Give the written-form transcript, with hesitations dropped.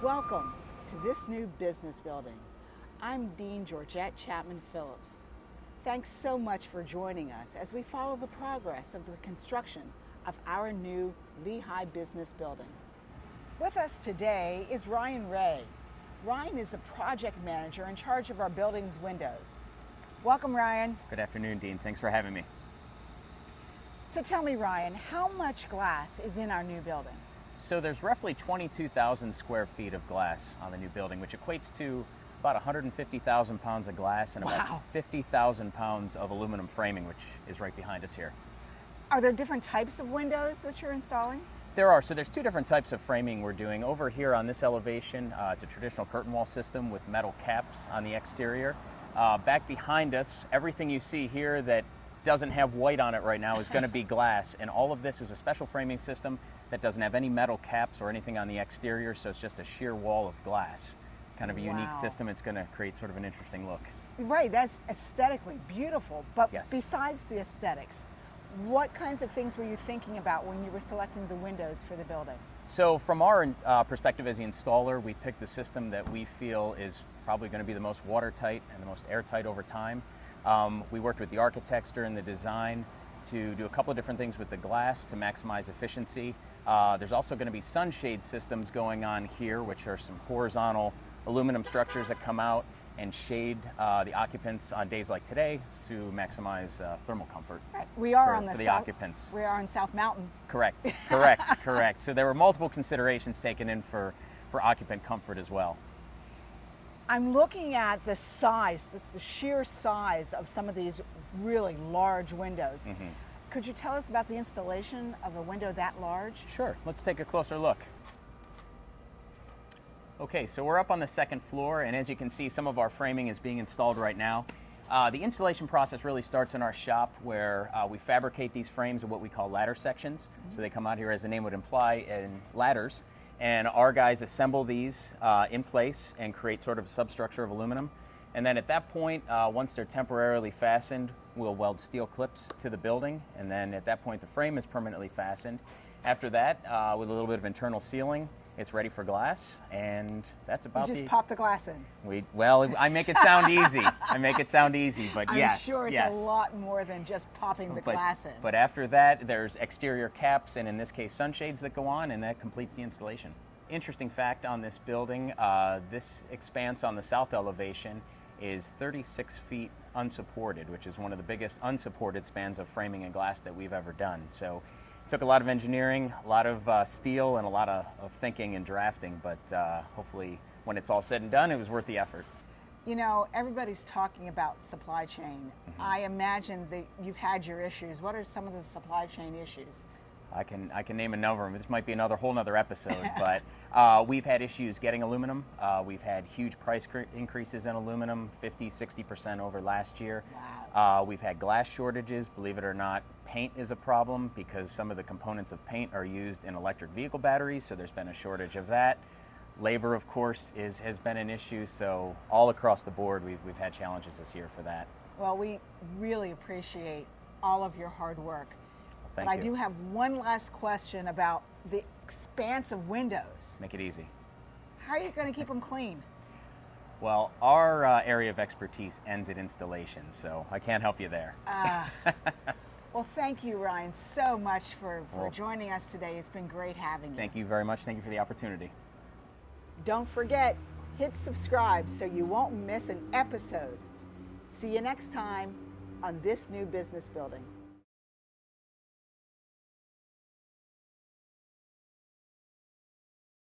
Welcome to this new business building. I'm Dean Georgette Chapman Phillips. Thanks so much for joining us as we follow the progress of the construction of our new Lehigh Business Building. With us today is Ryan Ray. Ryan is the project manager in charge of our building's windows. Welcome, Ryan. Good afternoon, Dean. Thanks for having me. So tell me, Ryan, how much glass is in our new building? So there's roughly 22,000 square feet of glass on the new building, which equates to about 150,000 pounds of glass and about 50,000 pounds of aluminum framing, which is right behind us here. Are there different types of windows that you're installing? There are. So there's two different types of framing we're doing. Over here on this elevation, it's a traditional curtain wall system with metal caps on the exterior. Back behind us, everything you see here that doesn't have white on it right now is going to be glass, and all of this is a special framing system that doesn't have any metal caps or anything on the exterior, so it's just a sheer wall of glass. It's kind of a unique system. It's going to create sort of an interesting look. Right, that's aesthetically beautiful, but Yes. Besides the aesthetics, what kinds of things were you thinking about when you were selecting the windows for the building? So from our perspective as the installer, we picked a system that we feel is probably going to be the most watertight and the most airtight over time. We worked with the architects during the design to do a couple of different things with the glass to maximize efficiency. There's also going to be sunshade systems going on here, which are some horizontal aluminum structures that come out and shade the occupants on days like today to maximize thermal comfort. Right. We are for the occupants. We are on South Mountain. Correct. Correct. So there were multiple considerations taken in for occupant comfort as well. I'm looking at the size, the sheer size of some of these really large windows. Mm-hmm. Could you tell us about the installation of a window that large? Sure, let's take a closer look. Okay, so we're up on the second floor, and as you can see, some of our framing is being installed right now. The installation process really starts in our shop where we fabricate these frames in what we call ladder sections. Mm-hmm. So they come out here, as the name would imply, in ladders. And our guys assemble these in place and create sort of a substructure of aluminum. And then at that point, once they're temporarily fastened, we'll weld steel clips to the building. And then at that point, the frame is permanently fastened. After that, with a little bit of internal sealing, it's ready for glass. And that's about You just pop the glass in. Well, I make it sound easy. But yes. I'm sure it's a lot more than just popping the glass in. But after that, there's exterior caps, and in this case, sunshades that go on, and that completes the installation. Interesting fact on this building, this expanse on the south elevation is 36 feet unsupported, which is one of the biggest unsupported spans of framing and glass that we've ever done. So it took a lot of engineering, a lot of steel, and a lot of thinking and drafting, but hopefully when it's all said and done, it was worth the effort. You know, everybody's talking about supply chain. Mm-hmm. I imagine that you've had your issues. What are some of the supply chain issues? I can name a number of them. This might be whole nother episode, but we've had issues getting aluminum. We've had huge price increases in aluminum, 50-60% over last year. Wow. We've had glass shortages. Believe it or not, paint is a problem because some of the components of paint are used in electric vehicle batteries, so there's been a shortage of that. Labor, of course, has been an issue, so all across the board we've had challenges this year for that. Well, we really appreciate all of your hard work. Thank but you. I do have one last question about the expanse of windows. Make it easy. How are you going to keep them clean? Well, our area of expertise ends at installation, so I can't help you there. Well, thank you, Ryan, so much for joining us today. It's been great having you. Thank you very much. Thank you for the opportunity. Don't forget, hit subscribe so you won't miss an episode. See you next time on this new business building.